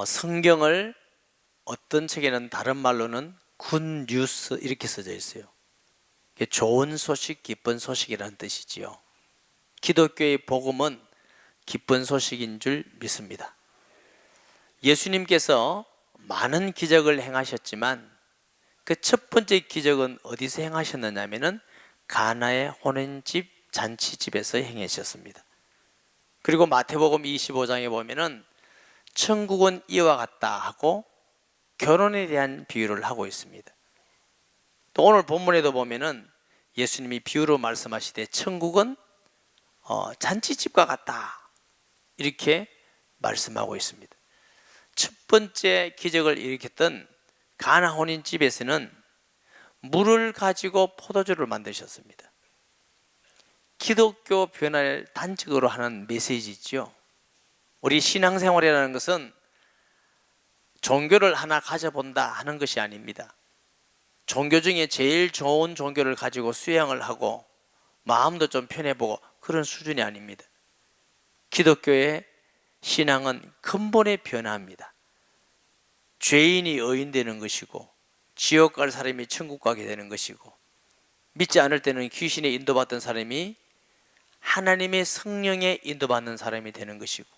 성경을 어떤 책에는 다른 말로는 굿뉴스 이렇게 써져 있어요. 좋은 소식, 기쁜 소식이라는 뜻이지요. 기독교의 복음은 기쁜 소식인 줄 믿습니다. 예수님께서 많은 기적을 행하셨지만 그 첫 번째 기적은 어디서 행하셨느냐 하면은 가나의 혼인집 잔치집에서 행하셨습니다. 그리고 마태복음 25장에 보면은 천국은 이와 같다 하고 결혼에 대한 비유를 하고 있습니다. 또 오늘 본문에도 보면은 예수님이 비유로 말씀하시되 천국은 잔치집과 같다 이렇게 말씀하고 있습니다. 첫 번째 기적을 일으켰던 가나 혼인집에서는 물을 가지고 포도주를 만드셨습니다. 기독교 변화를 단적으로 하는 메시지죠. 우리 신앙생활이라는 것은 종교를 하나 가져본다 하는 것이 아닙니다. 종교 중에 제일 좋은 종교를 가지고 수양을 하고 마음도 좀 편해보고 그런 수준이 아닙니다. 기독교의 신앙은 근본의 변화입니다. 죄인이 의인 되는 것이고 지옥 갈 사람이 천국 가게 되는 것이고 믿지 않을 때는 귀신에 인도받던 사람이 하나님의 성령에 인도받는 사람이 되는 것이고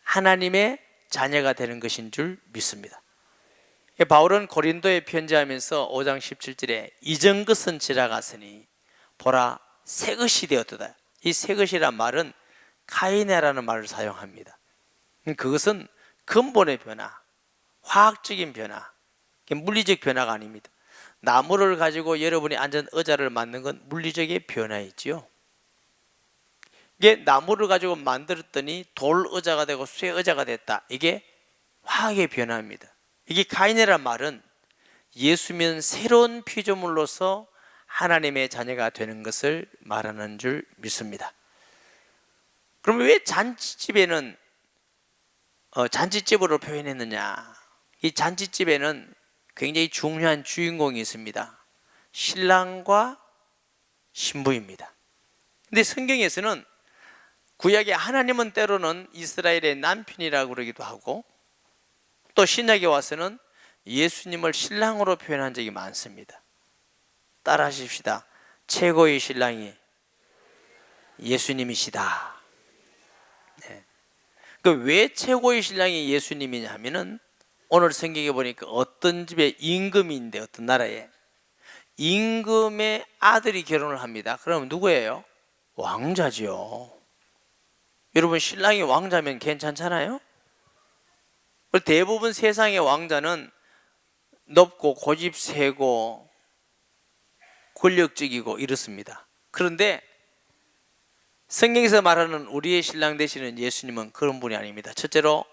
하나님의 자녀가 되는 것인 줄 믿습니다. 바울은 고린도에 편지하면서 5장 17절에 이전 것은 지나갔으니 보라 새 것이 되었도다. 이 새 것이란 말은 카이네라는 말을 사용합니다. 그것은 근본의 변화, 화학적인 변화, 물리적 변화가 아닙니다. 나무를 가지고 여러분이 앉은 의자를 만든 건 물리적인 변화이지요. 이게 나무를 가지고 만들었더니 돌 의자가 되고 쇠 의자가 됐다. 이게 화학의 변화입니다. 이게 카이네란 말은 예수 믿는 새로운 피조물로서 하나님의 자녀가 되는 것을 말하는 줄 믿습니다. 그럼 왜 잔치집에는 잔치집으로 표현했느냐? 이 잔치집에는 굉장히 중요한 주인공이 있습니다. 신랑과 신부입니다. 근데 성경에서는 구약의 하나님은 때로는 이스라엘의 남편이라고 그러기도 하고 또 신약에 와서는 예수님을 신랑으로 표현한 적이 많습니다. 따라 하십시다. 최고의 신랑이 예수님이시다. 네. 왜 최고의 신랑이 예수님이냐 하면은 오늘 성경에 보니까 어떤 집에 임금인데 어떤 나라에 임금의 아들이 결혼을 합니다. 그러면 누구예요? 왕자지요. 여러분 신랑이 왕자면 괜찮잖아요? 대부분 세상의 왕자는 높고 고집 세고 권력적이고 이렇습니다. 그런데 성경에서 말하는 우리의 신랑 되시는 예수님은 그런 분이 아닙니다. 첫째로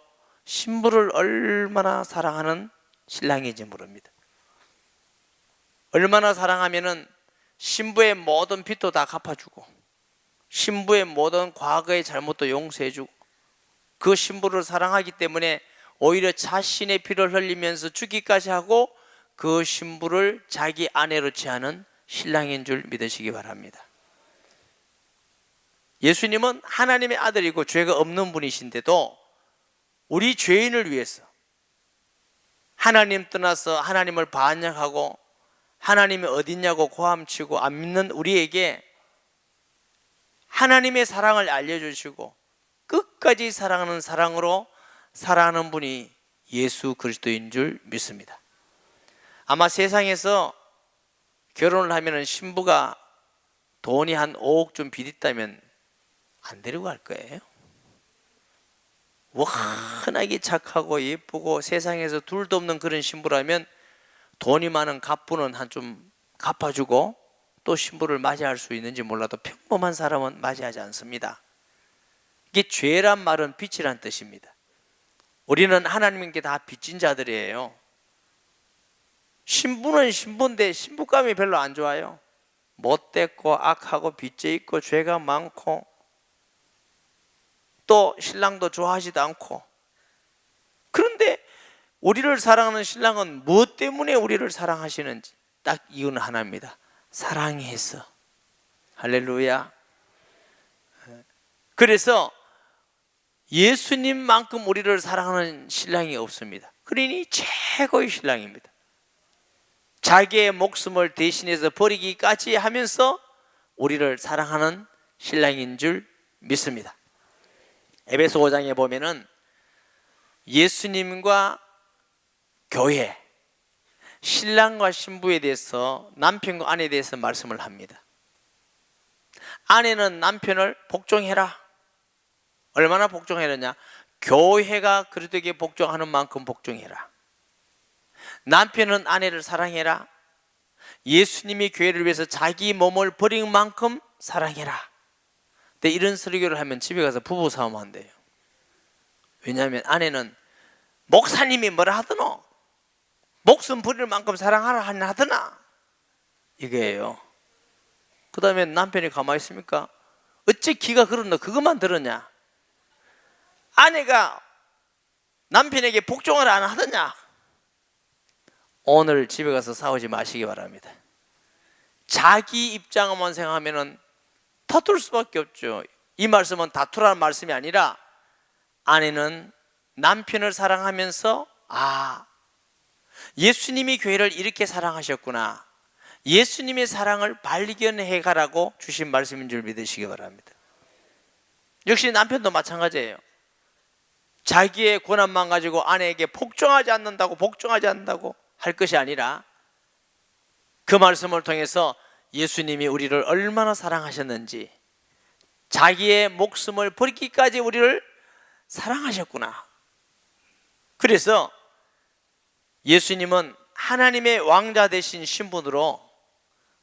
신부를 얼마나 사랑하는 신랑인지 모릅니다. 얼마나 사랑하면은 신부의 모든 빚도 다 갚아주고 신부의 모든 과거의 잘못도 용서해주고 그 신부를 사랑하기 때문에 오히려 자신의 피를 흘리면서 죽기까지 하고 그 신부를 자기 아내로 취하는 신랑인 줄 믿으시기 바랍니다. 예수님은 하나님의 아들이고 죄가 없는 분이신데도 우리 죄인을 위해서 하나님 떠나서 하나님을 반역하고 하나님이 어딨냐고 고함치고 안 믿는 우리에게 하나님의 사랑을 알려주시고 끝까지 사랑하는 사랑으로 사랑하는 분이 예수 그리스도인 줄 믿습니다. 아마 세상에서 결혼을 하면 신부가 돈이 한 5억 좀 빚있다면 안 데리고 갈 거예요. 워낙에 착하고 예쁘고 세상에서 둘도 없는 그런 신부라면 돈이 많은 갑부는 한 좀 갚아주고 또 신부를 맞이할 수 있는지 몰라도 평범한 사람은 맞이하지 않습니다. 이게 죄란 말은 빚이란 뜻입니다. 우리는 하나님께 다 빚진 자들이에요. 신부는 신부인데 신부감이 별로 안 좋아요. 못됐고 악하고 빚져 있고 죄가 많고 또 신랑도 좋아하지도 않고 그런데 우리를 사랑하는 신랑은 무엇 때문에 우리를 사랑하시는지 딱 이유는 하나입니다. 사랑해서. 할렐루야. 그래서 예수님만큼 우리를 사랑하는 신랑이 없습니다. 그러니 최고의 신랑입니다. 자기의 목숨을 대신해서 버리기까지 하면서 우리를 사랑하는 신랑인 줄 믿습니다. 에베소 5장에 보면은 예수님과 교회, 신랑과 신부에 대해서, 남편과 아내에 대해서 말씀을 합니다. 아내는 남편을 복종해라. 얼마나 복종해라냐? 교회가 그리스도에게 복종하는 만큼 복종해라. 남편은 아내를 사랑해라. 예수님이 교회를 위해서 자기 몸을 버린 만큼 사랑해라. 근데 이런 설교를 하면 집에 가서 부부싸움 한대요. 왜냐하면 아내는 목사님이 뭐라 하더노? 목숨 버릴 만큼 사랑하라 하더나? 이게요. 그 다음에 남편이 가만히 있습니까? 어째 기가 그렇노? 그것만 들었냐? 아내가 남편에게 복종을 안 하더냐? 오늘 집에 가서 싸우지 마시기 바랍니다. 자기 입장만 생각하면 다툴 수밖에 없죠. 이 말씀은 다투라는 말씀이 아니라 아내는 남편을 사랑하면서 예수님이 교회를 이렇게 사랑하셨구나, 예수님의 사랑을 발견해 가라고 주신 말씀인 줄 믿으시기 바랍니다. 역시 남편도 마찬가지예요. 자기의 고난만 가지고 아내에게 복종하지 않는다고 할 것이 아니라 그 말씀을 통해서 예수님이 우리를 얼마나 사랑하셨는지, 자기의 목숨을 버리기까지 우리를 사랑하셨구나. 그래서 예수님은 하나님의 왕자 되신 신분으로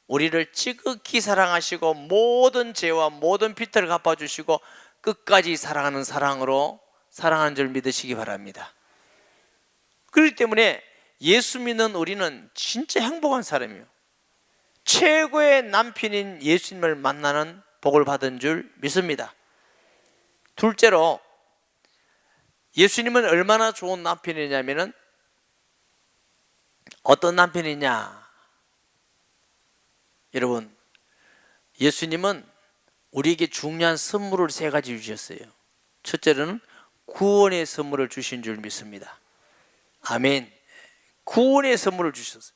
우리를 지극히 사랑하시고 모든 죄와 모든 빚을 갚아주시고 끝까지 사랑하는 사랑으로 사랑하는 줄 믿으시기 바랍니다. 그렇기 때문에 예수 믿는 우리는 진짜 행복한 사람이에요. 최고의 남편인 예수님을 만나는 복을 받은 줄 믿습니다. 둘째로, 예수님은 얼마나 좋은 남편이냐면은 어떤 남편이냐? 여러분, 예수님은 우리에게 중요한 선물을 세 가지 주셨어요. 첫째로는 구원의 선물을 주신 줄 믿습니다. 아멘. 구원의 선물을 주셨어요.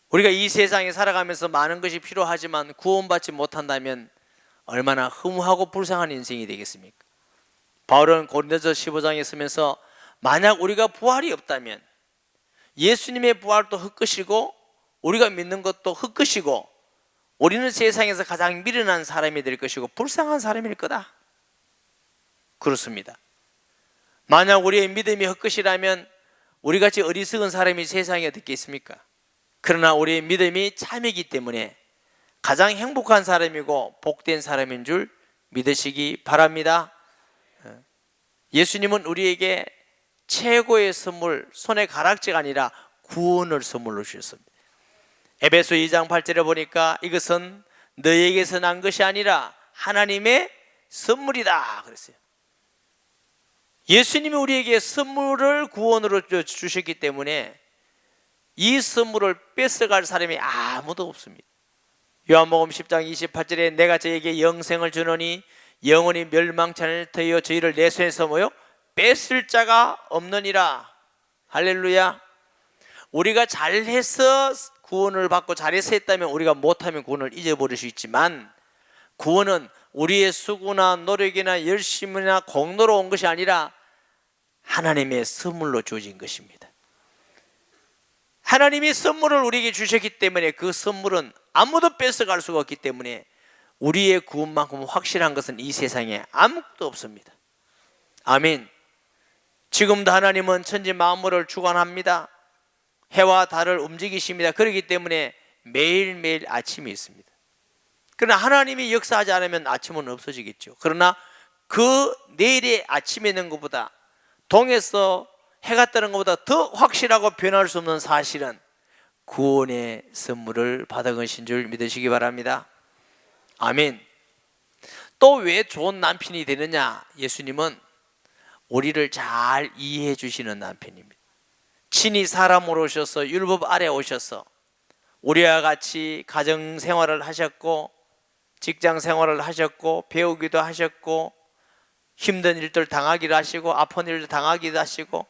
우리가 이 세상에 살아가면서 많은 것이 필요하지만 구원받지 못한다면 얼마나 허무하고 불쌍한 인생이 되겠습니까? 바울은 고린도서 15장에 쓰면서 만약 우리가 부활이 없다면 예수님의 부활도 헛것이고 우리가 믿는 것도 헛것이고 우리는 세상에서 가장 미련한 사람이 될 것이고 불쌍한 사람일 거다. 그렇습니다. 만약 우리의 믿음이 헛것이라면 우리같이 어리석은 사람이 세상에 어떻게 있습니까? 그러나 우리의 믿음이 참이기 때문에 가장 행복한 사람이고 복된 사람인 줄 믿으시기 바랍니다. 예수님은 우리에게 최고의 선물, 손에 가락지가 아니라 구원을 선물로 주셨습니다. 에베소 2장 8절에 보니까 이것은 너희에게서 난 것이 아니라 하나님의 선물이다 그랬어요. 예수님이 우리에게 선물을 구원으로 주셨기 때문에 이 선물을 뺏어갈 사람이 아무도 없습니다. 요한복음 10장 28절에 내가 저에게 영생을 주노니 영원히 멸망치 않을 터이요 저희를 내 손에서 뺏을 자가 없느니라. 할렐루야. 우리가 잘해서 구원을 받고 잘해서 했다면 우리가 못하면 구원을 잊어버릴 수 있지만 구원은 우리의 수고나 노력이나 열심이나 공로로 온 것이 아니라 하나님의 선물로 주어진 것입니다. 하나님이 선물을 우리에게 주셨기 때문에 그 선물은 아무도 뺏어갈 수가 없기 때문에 우리의 구원만큼 확실한 것은 이 세상에 아무것도 없습니다. 아멘. 지금도 하나님은 천지 만물을 주관합니다. 해와 달을 움직이십니다. 그렇기 때문에 매일매일 아침이 있습니다. 그러나 하나님이 역사하지 않으면 아침은 없어지겠죠. 그러나 그 내일의 아침에 있는 것보다 동에서 해가 뜨는 것보다 더 확실하고 변할 수 없는 사실은 구원의 선물을 받은 것인 줄 믿으시기 바랍니다. 아멘. 또 왜 좋은 남편이 되느냐? 예수님은 우리를 잘 이해해 주시는 남편입니다. 친히 사람으로 오셔서 율법 아래 오셔서 우리와 같이 가정 생활을 하셨고 직장 생활을 하셨고 배우기도 하셨고 힘든 일들 당하기도 하시고 아픈 일들 당하기도 하시고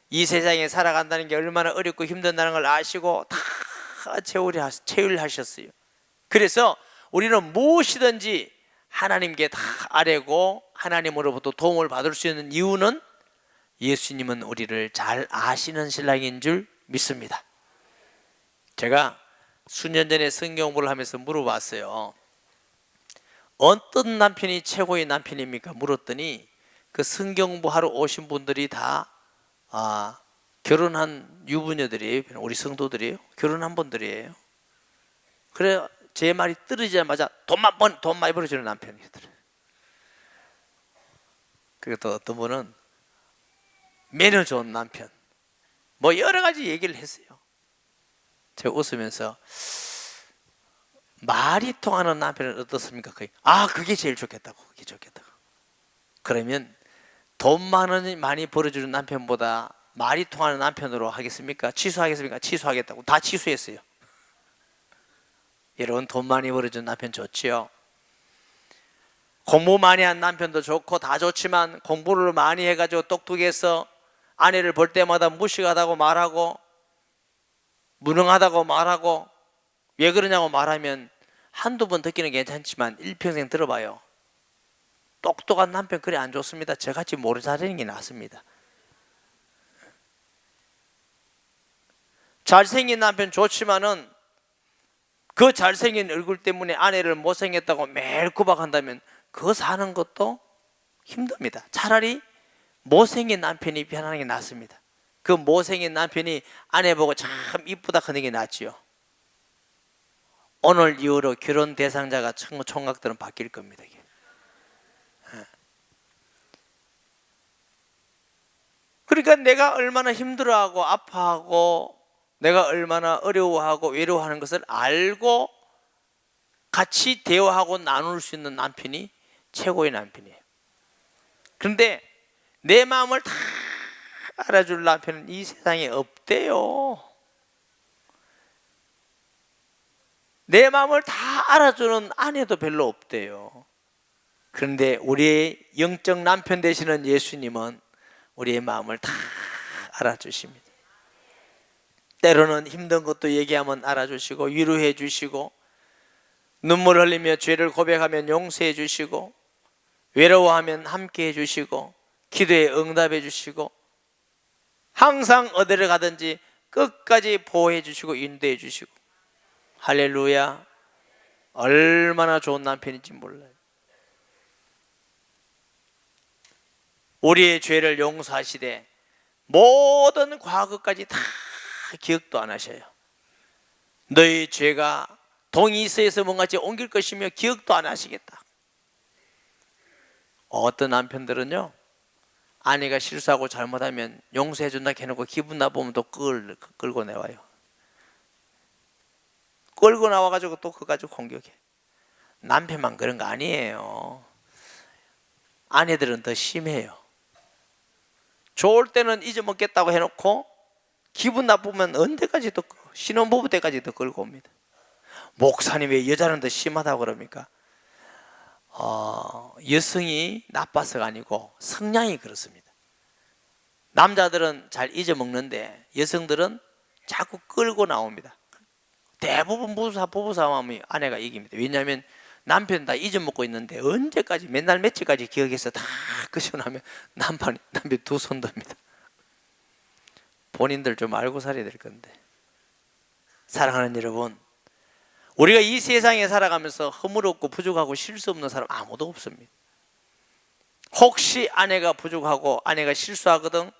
이 세상에 살아간다는 게 얼마나 어렵고 힘든다는 걸 아시고 다 체휼하셨어요. 그래서 우리는 무엇이든지 하나님께 다 아뢰고 하나님으로부터 도움을 받을 수 있는 이유는 예수님은 우리를 잘 아시는 신랑인 줄 믿습니다. 제가 수년 전에 성경 공부를 하면서 물어봤어요. 어떤 남편이 최고의 남편입니까? 물었더니 그 성경 공부하러 오신 분들이 다 결혼한 유부녀들이에요. 우리 성도들이에요. 결혼한 분들이에요. 그래 제 말이 떨어지자마자 돈 많이 벌어주는 남편이더래요. 그리고 또 어떤 분은 매너 좋은 남편, 뭐 여러 가지 얘기를 했어요. 제가 웃으면서 말이 통하는 남편은 어떻습니까? 그게 제일 좋겠다고. 그게 좋겠다고. 그러면 돈 많이 벌어주는 남편보다 말이 통하는 남편으로 하겠습니까? 취소하겠습니까? 취소하겠다고. 다 취소했어요. 여러분, 돈 많이 벌어주는 남편 좋지요? 공부 많이 한 남편도 좋고 다 좋지만 공부를 많이 해가지고 똑똑해서 아내를 볼 때마다 무식하다고 말하고 무능하다고 말하고 왜 그러냐고 말하면 한두 번 듣기는 괜찮지만 일평생 들어봐요. 똑똑한 남편 그래 안 좋습니다. 저같이 모르 잘하는 게 낫습니다. 잘생긴 남편 좋지만은 그 잘생긴 얼굴 때문에 아내를 못생겼다고 매일 구박한다면 그거 사는 것도 힘듭니다. 차라리 못생긴 남편이 편안한 게 낫습니다. 그 못생긴 남편이 아내 보고 참 이쁘다 하는 게 낫지요. 오늘 이후로 결혼 대상자가 총각들은 바뀔 겁니다. 그러니까 내가 얼마나 힘들어하고 아파하고 내가 얼마나 어려워하고 외로워하는 것을 알고 같이 대화하고 나눌 수 있는 남편이 최고의 남편이에요. 그런데 내 마음을 다 알아줄 남편은 이 세상에 없대요. 내 마음을 다 알아주는 아내도 별로 없대요. 그런데 우리의 영적 남편 되시는 예수님은 우리의 마음을 다 알아주십니다. 때로는 힘든 것도 얘기하면 알아주시고 위로해 주시고 눈물 흘리며 죄를 고백하면 용서해 주시고 외로워하면 함께 해 주시고 기도에 응답해 주시고 항상 어디를 가든지 끝까지 보호해 주시고 인도해 주시고 할렐루야. 얼마나 좋은 남편인지 몰라요. 우리의 죄를 용서하시되 모든 과거까지 다 기억도 안 하셔요. 너희 죄가 동이서에서 뭔가지 옮길 것이며 기억도 안 하시겠다. 어떤 남편들은요, 아내가 실수하고 잘못하면 용서해 준다 해놓고 기분 나쁘면 또 끌고 내와요. 끌고 나와가지고 또 그거 가지고 공격해. 남편만 그런 거 아니에요. 아내들은 더 심해요. 좋을 때는 잊어먹겠다고 해놓고 기분 나쁘면 언제까지 또 신혼부부 때까지 또 끌고 옵니다. 목사님 왜 여자는 더 심하다고 그럽니까? 여성이 나빠서가 아니고 성향이 그렇습니다. 남자들은 잘 잊어먹는데 여성들은 자꾸 끌고 나옵니다. 대부분 부부싸움이 아내가 이깁니다. 왜냐하면 남편 다 잊어먹고 있는데 언제까지 맨날 며칠까지 기억해서 다 끄셔나면 남편 두 손 듭니다. 본인들 좀 알고 살아야 될 건데. 사랑하는 여러분, 우리가 이 세상에 살아가면서 허물없고 부족하고 실수 없는 사람 아무도 없습니다. 혹시 아내가 부족하고 아내가 실수하거든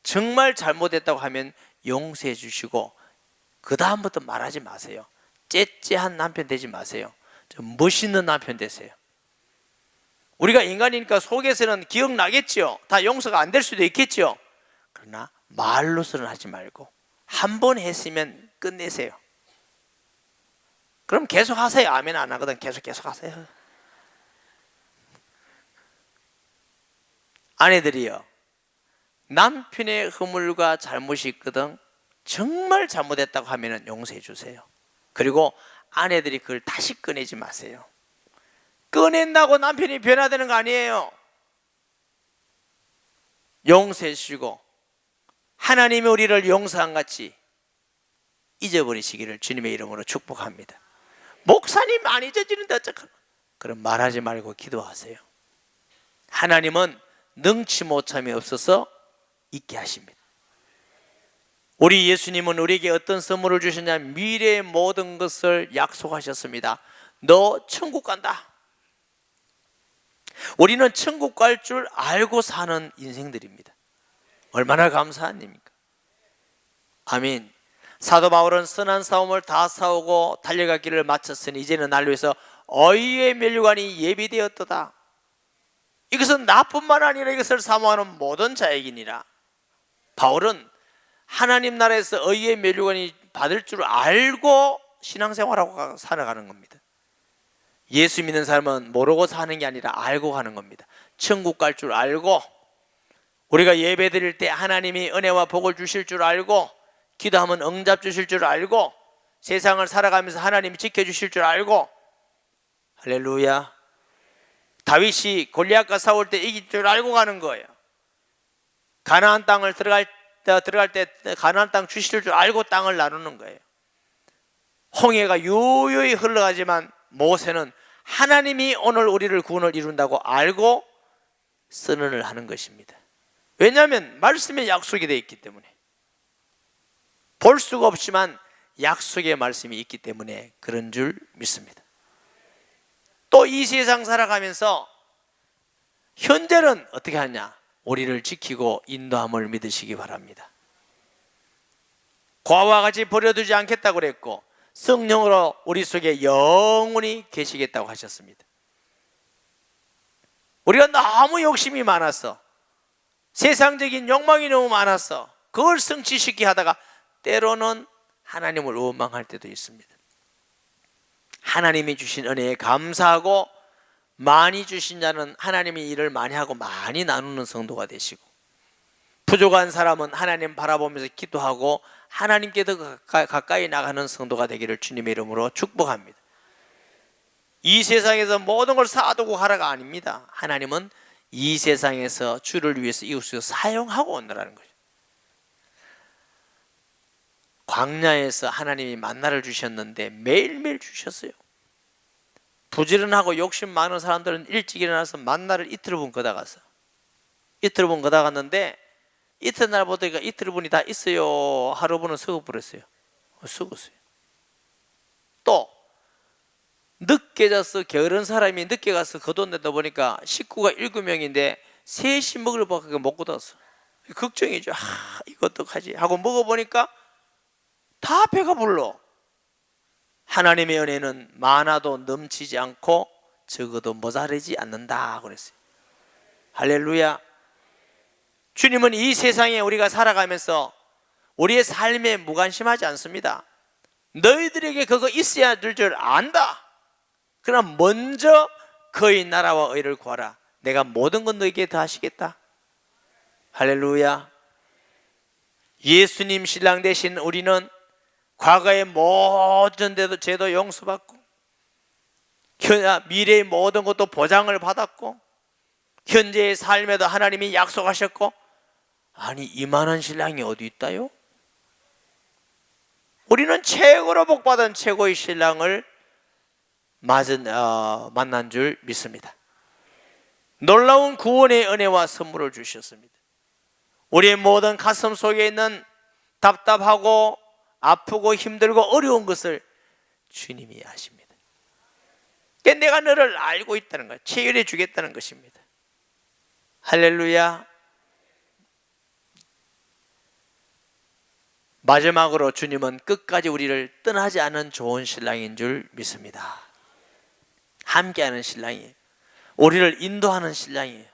정말 잘못했다고 하면 용서해 주시고 그 다음부터 말하지 마세요. 째째한 남편 되지 마세요. 좀 멋있는 남편 되세요. 우리가 인간이니까 속에서는 기억나겠죠. 다 용서가 안 될 수도 있겠죠. 그러나 말로서는 하지 말고 한 번 했으면 끝내세요. 그럼 계속 하세요. 아멘 안 하거든 계속 하세요. 아내들이요, 남편의 허물과 잘못이 있거든 정말 잘못했다고 하면 용서해 주세요. 그리고 아내들이 그걸 다시 꺼내지 마세요. 꺼낸다고 남편이 변화되는 거 아니에요. 용서해 주시고 하나님이 우리를 용서한 같이 잊어버리시기를 주님의 이름으로 축복합니다. 목사님 안 잊어지는데 어떡하나? 그럼 말하지 말고 기도하세요. 하나님은 능치 못함이 없어서 잊게 하십니다. 우리 예수님은 우리에게 어떤 선물을 주셨냐면 미래의 모든 것을 약속하셨습니다. 너 천국 간다. 우리는 천국 갈 줄 알고 사는 인생들입니다. 얼마나 감사한 일입니까? 아멘. 사도 바울은 선한 싸움을 다 싸우고 달려갈 길을 마쳤으니 이제는 날로 해서 의의 면류관이 예비되었도다. 이것은 나뿐만 아니라 이것을 사모하는 모든 자에게니라. 바울은 하나님 나라에서 의의 면류관이 받을 줄 알고 신앙생활하고 살아가는 겁니다. 예수 믿는 사람은 모르고 사는 게 아니라 알고 가는 겁니다. 천국 갈 줄 알고, 우리가 예배 드릴 때 하나님이 은혜와 복을 주실 줄 알고, 기도하면 응답 주실 줄 알고, 세상을 살아가면서 하나님이 지켜주실 줄 알고. 할렐루야. 다윗이 골리앗과 싸울 때 이길 줄 알고 가는 거예요. 가나안 땅을 들어갈 때 가나안 땅 주실 줄 알고 땅을 나누는 거예요. 홍해가 유유히 흘러가지만 모세는 하나님이 오늘 우리를 구원을 이룬다고 알고 선언을 하는 것입니다. 왜냐하면 말씀에 약속이 되어 있기 때문에, 볼 수가 없지만 약속의 말씀이 있기 때문에 그런 줄 믿습니다. 또 이 세상 살아가면서 현재는 어떻게 하냐? 우리를 지키고 인도함을 믿으시기 바랍니다. 과와 같이 버려두지 않겠다고 그랬고 성령으로 우리 속에 영원히 계시겠다고 하셨습니다. 우리가 너무 욕심이 많아서, 세상적인 욕망이 너무 많아서 그걸 성취시키게 하다가 때로는 하나님을 원망할 때도 있습니다. 하나님이 주신 은혜에 감사하고 많이 주신 자는 하나님이 일을 많이 하고 많이 나누는 성도가 되시고, 부족한 사람은 하나님 바라보면서 기도하고 하나님께 더 가까이 나가는 성도가 되기를 주님의 이름으로 축복합니다. 이 세상에서 모든 걸 쌓아두고 가라가 아닙니다. 하나님은 이 세상에서 주를 위해서 이웃을 사용하고 온다는 거죠. 광야에서 하나님이 만나를 주셨는데 매일매일 주셨어요. 부지런하고 욕심 많은 사람들은 일찍 일어나서 만나를 이틀 분 걷어 갔어. 이틀 분 걷어 갔는데 이튿날 보니까 이틀 분이 다 있어요. 하루 분은 썩어버렸어요. 썩었어요. 또 늦게 자서 게으른 사람이 늦게 가서 거뒀는데 보니까 식구가 7명인데 셋이 먹을 밖에 못 걷었어. 걱정이죠. 이거 어떡하지 하고 먹어보니까 다 배가 불러. 하나님의 은혜는 많아도 넘치지 않고 적어도 모자르지 않는다 그랬어요. 할렐루야. 주님은 이 세상에 우리가 살아가면서 우리의 삶에 무관심하지 않습니다. 너희들에게 그거 있어야 될 줄 안다. 그럼 먼저 그의 나라와 의를 구하라. 내가 모든 건 너에게 더하시겠다. 할렐루야. 예수님 신랑 되신 우리는 과거의 모든 죄도 용서받고 미래의 모든 것도 보장을 받았고 현재의 삶에도 하나님이 약속하셨고, 아니 이만한 신랑이 어디 있다요? 우리는 최고로 복받은 최고의 신랑을 만난 줄 믿습니다. 놀라운 구원의 은혜와 선물을 주셨습니다. 우리의 모든 가슴 속에 있는 답답하고 아프고 힘들고 어려운 것을 주님이 아십니다. 그러니까 내가 너를 알고 있다는 거예요. 치유해 주겠다는 것입니다. 할렐루야. 마지막으로 주님은 끝까지 우리를 떠나지 않은 좋은 신랑인 줄 믿습니다. 함께하는 신랑이에요. 우리를 인도하는 신랑이에요.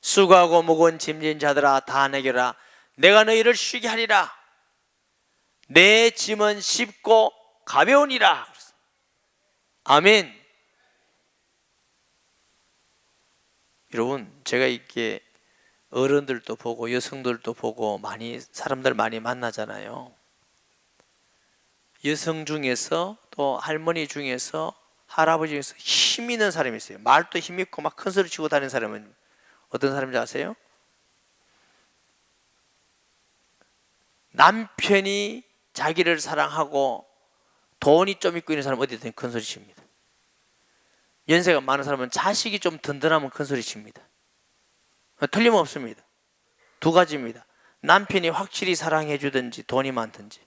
수고하고 무거운 짐진 자들아 다 내게라. 내가 너희를 쉬게 하리라. 내 짐은 쉽고 가벼우니라. 아멘. 여러분, 제가 이렇게 어른들도 보고 여성들도 보고 사람들 많이 만나잖아요. 여성 중에서 또 할머니 중에서 할아버지 중에서 힘 있는 사람이 있어요. 말도 힘 있고 막 큰 소리 치고 다니는 사람은 어떤 사람인지 아세요? 남편이 자기를 사랑하고 돈이 좀 있고 있는 사람은 어디든 큰 소리 칩니다. 연세가 많은 사람은 자식이 좀 든든하면 큰 소리 칩니다. 틀림없습니다. 두 가지입니다. 남편이 확실히 사랑해 주든지 돈이 많든지.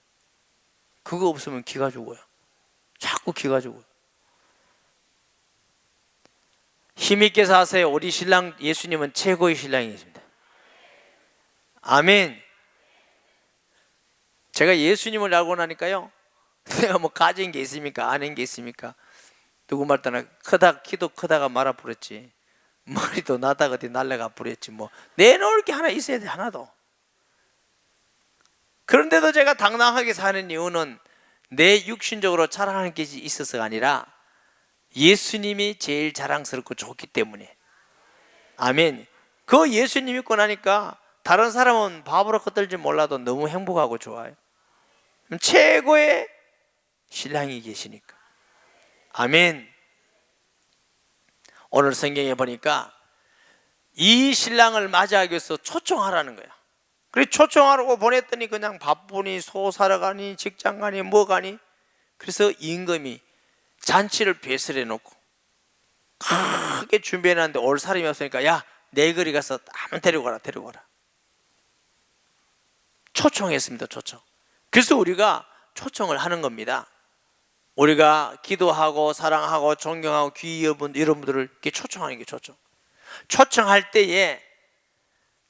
그거 없으면 기가 죽어요. 자꾸 기가 죽어요. 힘있게 사세요. 우리 신랑 예수님은 최고의 신랑이십니다. 아멘. 제가 예수님을 알고 나니까요, 내가 뭐 가진 게 있습니까? 아닌 게 있습니까? 누구 말 따나 키도 크다가 말아 부렸지, 머리도 나다가 어디 날라가 부렸지, 뭐 내놓을 게 하나 있어야 돼. 하나도. 그런데도 제가 당당하게 사는 이유는 내 육신적으로 자랑하는 게 있어서가 아니라 예수님이 제일 자랑스럽고 좋기 때문에. 아멘. 그 예수님 믿고 나니까 다른 사람은 바보로 겉들지 몰라도 너무 행복하고 좋아요. 최고의 신랑이 계시니까. 아멘. 오늘 성경에 보니까 이 신랑을 맞이하기 위해서 초청하라는 거야. 그래서 초청하라고 보냈더니 그냥 바쁘니 소 사러 가니 직장 가니 뭐 가니. 그래서 임금이 잔치를 배설해 놓고 크게 준비해 놨는데 올 사람이 없으니까 야, 내 거리 가서 한번 데리고 가라. 초청했습니다. 초청. 그래서 우리가 초청을 하는 겁니다. 우리가 기도하고 사랑하고 존경하고 귀히 여러분, 여러분들을 이렇게 초청하는 게 초청. 초청할 때에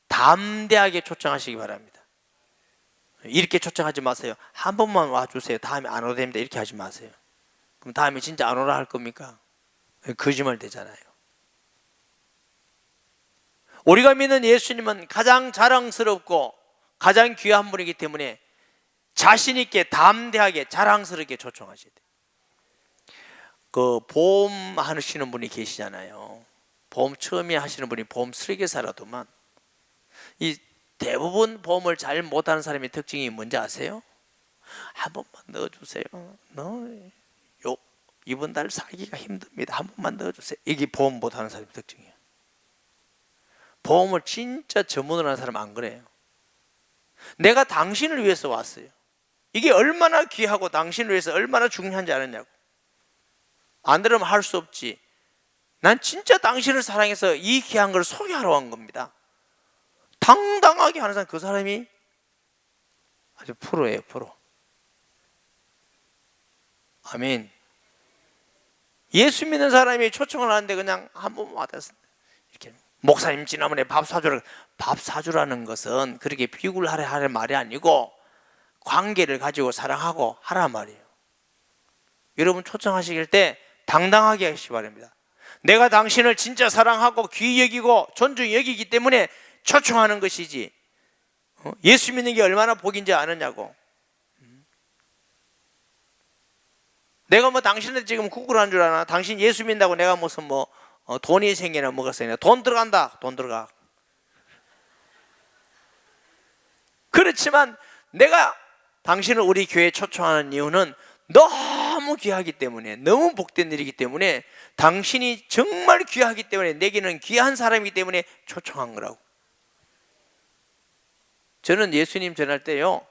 담대하게 초청하시기 바랍니다. 이렇게 초청하지 마세요. 한 번만 와주세요. 다음에 안 오도 됩니다. 이렇게 하지 마세요. 그럼 다음에 진짜 안 오라 할 겁니까? 거짓말 되잖아요. 우리가 믿는 예수님은 가장 자랑스럽고 가장 귀한 분이기 때문에 자신 있게 담대하게 자랑스럽게 초청하셔야 돼요. 그 보험 하시는 분이 계시잖아요. 보험 처음에 하시는 분이 보험 설계사라도만, 이 대부분 보험을 잘 못하는 사람의 특징이 뭔지 아세요? 한 번만 넣어주세요. 이번 달 살기가 힘듭니다. 한 번만 넣어주세요. 이게 보험 못하는 사람의 특징이에요. 보험을 진짜 전문으로 하는 사람은 안 그래요. 내가 당신을 위해서 왔어요. 이게 얼마나 귀하고 당신을 위해서 얼마나 중요한지 아느냐고. 안 들으면 할 수 없지. 난 진짜 당신을 사랑해서 이 귀한 걸 소개하러 온 겁니다. 당당하게 하는 사람, 그 사람이 아주 프로예요. 프로. 아멘. 예수 믿는 사람이 초청을 하는데 그냥 한 번만 와서 이렇게 목사님 지난번에 밥 사주라는 것은 그렇게 비굴 하라는 말이 아니고 관계를 가지고 사랑하고 하란 말이에요. 여러분 초청하시길 때 당당하게 하시기 바랍니다. 내가 당신을 진짜 사랑하고 귀히 여기고 존중히 여기기 때문에 초청하는 것이지, 예수 믿는 게 얼마나 복인지 아느냐고. 내가 뭐 당신한테 지금 구걸한 줄 아나? 당신 예수 믿는다고 내가 무슨 뭐 돈이 생기나 뭐가 생기나. 돈 들어간다. 돈 들어가. 그렇지만 내가 당신을 우리 교회에 초청하는 이유는 너무 귀하기 때문에, 너무 복된 일이기 때문에, 당신이 정말 귀하기 때문에, 내게는 귀한 사람이기 때문에 초청한 거라고. 저는 예수님 전할 때요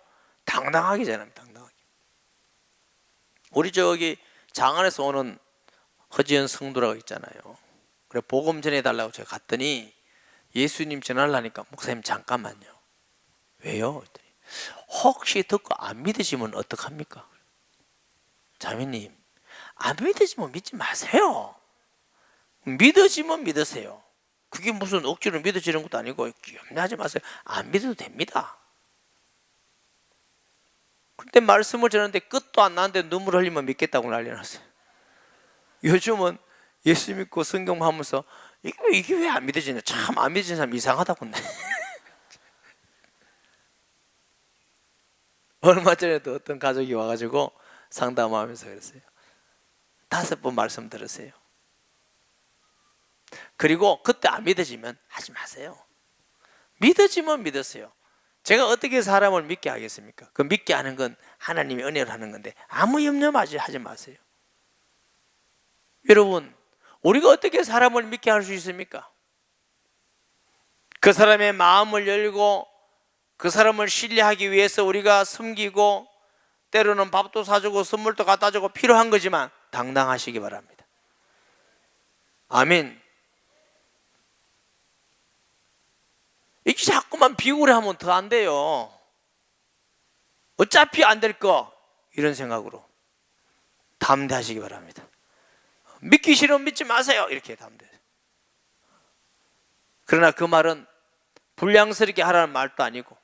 당당하게 전합니다. 당당하게. 우리 저기 장안에서 오는 허지연 성도라고 있잖아요. 그래 복음 전해달라고 제가 갔더니 예수님 전하려니까 목사님 잠깐만요. 왜요? 혹시 듣고 안 믿으시면 어떡합니까? 자매님, 안 믿으시면 믿지 마세요. 믿으시면 믿으세요. 그게 무슨 억지로 믿어지는 것도 아니고 염려하지 마세요. 안 믿어도 됩니다. 그때 말씀을 전하는데 끝도 안 나는데 눈물 흘리면 믿겠다고 난리 났어요. 요즘은 예수 믿고 성경 하면서 이게 왜 안 믿어지냐, 참 안 믿어지는 사람 이상하다고. 얼마 전에도 어떤 가족이 와가지고 상담하면서 그랬어요. 5번 말씀 들으세요. 그리고 그때 안 믿어지면 하지 마세요. 믿어지면 믿으세요. 제가 어떻게 사람을 믿게 하겠습니까? 그 믿게 하는 건 하나님의 은혜로 하는 건데 아무 염려하지 마세요. 여러분, 우리가 어떻게 사람을 믿게 할 수 있습니까? 그 사람의 마음을 열고 그 사람을 신뢰하기 위해서 우리가 숨기고 때로는 밥도 사주고 선물도 갖다 주고 필요한 거지만 당당하시기 바랍니다. 아멘. 이게 자꾸만 비굴해 하면 더 안 돼요. 어차피 안 될 거, 이런 생각으로 담대하시기 바랍니다. 믿기 싫으면 믿지 마세요, 이렇게 담대. 그러나 그 말은 불량스럽게 하라는 말도 아니고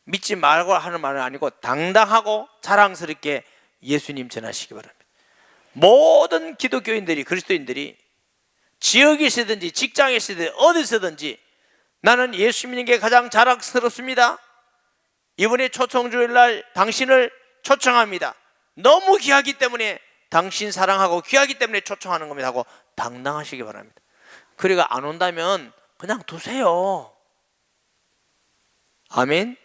믿지 말고 하는 말은 아니고 당당하고 자랑스럽게 예수님 전하시기 바랍니다. 모든 기독교인들이, 그리스도인들이 지역에 있든지 직장에 있든지 어디서든지 나는 예수 믿는 게 가장 자랑스럽습니다. 이번에 초청주일날 당신을 초청합니다. 너무 귀하기 때문에 당신 사랑하고 귀하기 때문에 초청하는 겁니다 하고 당당하시기 바랍니다. 그리가 안 온다면 그냥 두세요. 아멘.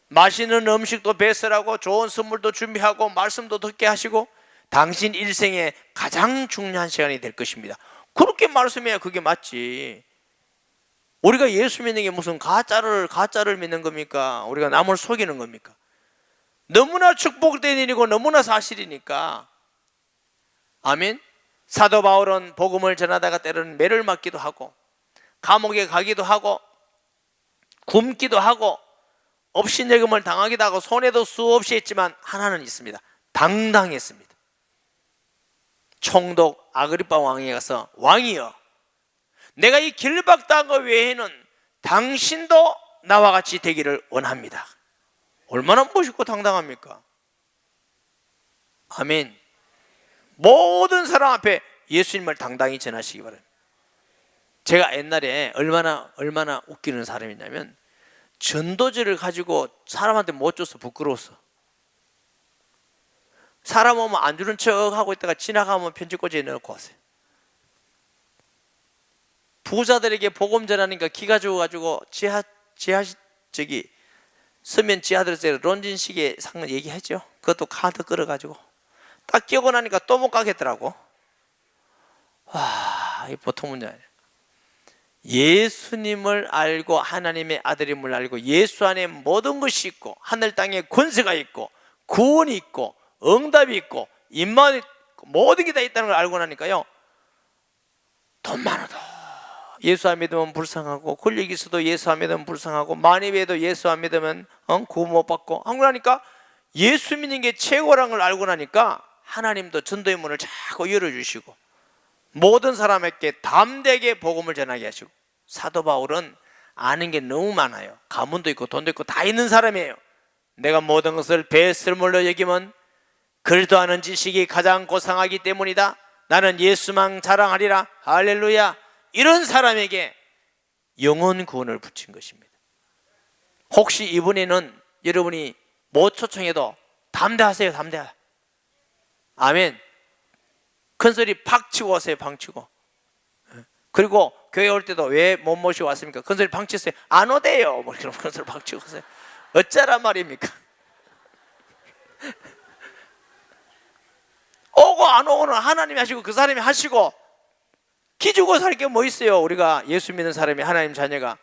맛있는 음식도 배설하고 좋은 선물도 준비하고 말씀도 듣게 하시고 당신 일생에 가장 중요한 시간이 될 것입니다. 그렇게 말씀해야 그게 맞지. 우리가 예수 믿는 게 무슨 가짜를 믿는 겁니까? 우리가 남을 속이는 겁니까? 너무나 축복된 일이고 너무나 사실이니까. 아멘. 사도 바울은 복음을 전하다가 때로는 매를 맞기도 하고 감옥에 가기도 하고 굶기도 하고 업신여김을 당하기도 하고 손해도 수없이 했지만 하나는 있습니다. 당당했습니다. 총독 아그리빠 왕에게 가서 왕이여, 내가 이 길박당한 것 외에는 당신도 나와 같이 되기를 원합니다. 얼마나 멋있고 당당합니까? 아멘. 모든 사람 앞에 예수님을 당당히 전하시기 바랍니다. 제가 옛날에 얼마나 웃기는 사람이냐면 전도지를 가지고 사람한테 못 줘서 부끄러웠어. 사람 오면 안 주는 척 하고 있다가 지나가면 편지꽂이에 넣어놓고 왔어요. 부자들에게 복음 전하니까 기가 죽어가지고 서면 지하들에서 론진식의 상을 얘기하죠. 그것도 카드 끌어가지고 딱 끼고 나니까 또 못 가겠더라고. 와, 이게 보통 문제 아니에요. 예수님을 알고 하나님의 아들임을 알고 예수 안에 모든 것이 있고 하늘 땅에 권세가 있고 구원이 있고 응답이 있고 임만이 있고 모든 게 다 있다는 걸 알고 나니까요, 돈 많아도 예수 안 믿으면 불쌍하고 권력이 있어도 예수 안 믿으면 불쌍하고 많이 배도 예수 안 믿으면 구원 못 받고 하고 나니까 예수 믿는 게 최고라는 걸 알고 나니까 하나님도 전도의 문을 자꾸 열어주시고 모든 사람에게 담대하게 복음을 전하게 하시고. 사도 바울은 아는 게 너무 많아요. 가문도 있고 돈도 있고 다 있는 사람이에요. 내가 모든 것을 배설물로 여기면 글도 아는 지식이 가장 고상하기 때문이다. 나는 예수만 자랑하리라. 할렐루야. 이런 사람에게 영혼 구원을 붙인 것입니다. 혹시 이번에는 여러분이 못 초청해도 담대하세요. 담대하. 아멘. 큰 소리 팍 치고 오세요. 팡 치고. 그리고 교회 올 때도 왜 못 모시고 왔습니까? 큰 소리 팡 치세요. 안 오대요. 뭐 그런 큰 소리 팡 치고 오세요. 어쩌란 말입니까? 오고 안 오고는 하나님이 하시고 그 사람이 하시고 기죽어 살 게 뭐 있어요. 우리가 예수 믿는 사람이 하나님 자녀가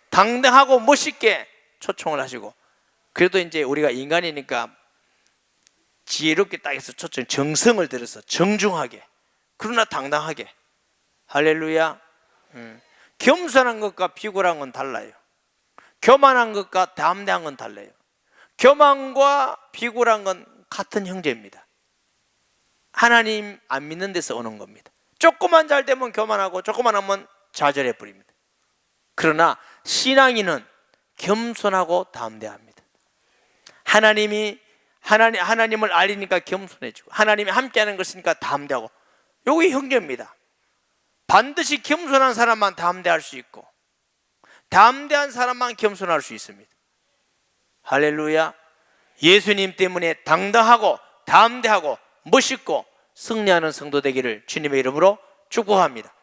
당당하고 멋있게 초청을 하시고, 그래도 이제 우리가 인간이니까 지혜롭게 딱 해서 초청, 정성을 들여서 정중하게 그러나 당당하게. 할렐루야. 겸손한 것과 비굴한 건 달라요. 교만한 것과 담대한 건 달라요. 교만과 비굴한 건 같은 형제입니다. 하나님 안 믿는 데서 오는 겁니다. 조금만 잘 되면 교만하고 조금만 하면 좌절해 버립니다. 그러나 신앙인은 겸손하고 담대합니다. 하나님을 알리니까 겸손해지고 하나님이 함께하는 것이니까 담대하고. 요게 형제입니다. 반드시 겸손한 사람만 담대할 수 있고 담대한 사람만 겸손할 수 있습니다. 할렐루야. 예수님 때문에 당당하고 담대하고 멋있고 승리하는 성도 되기를 주님의 이름으로 축복합니다.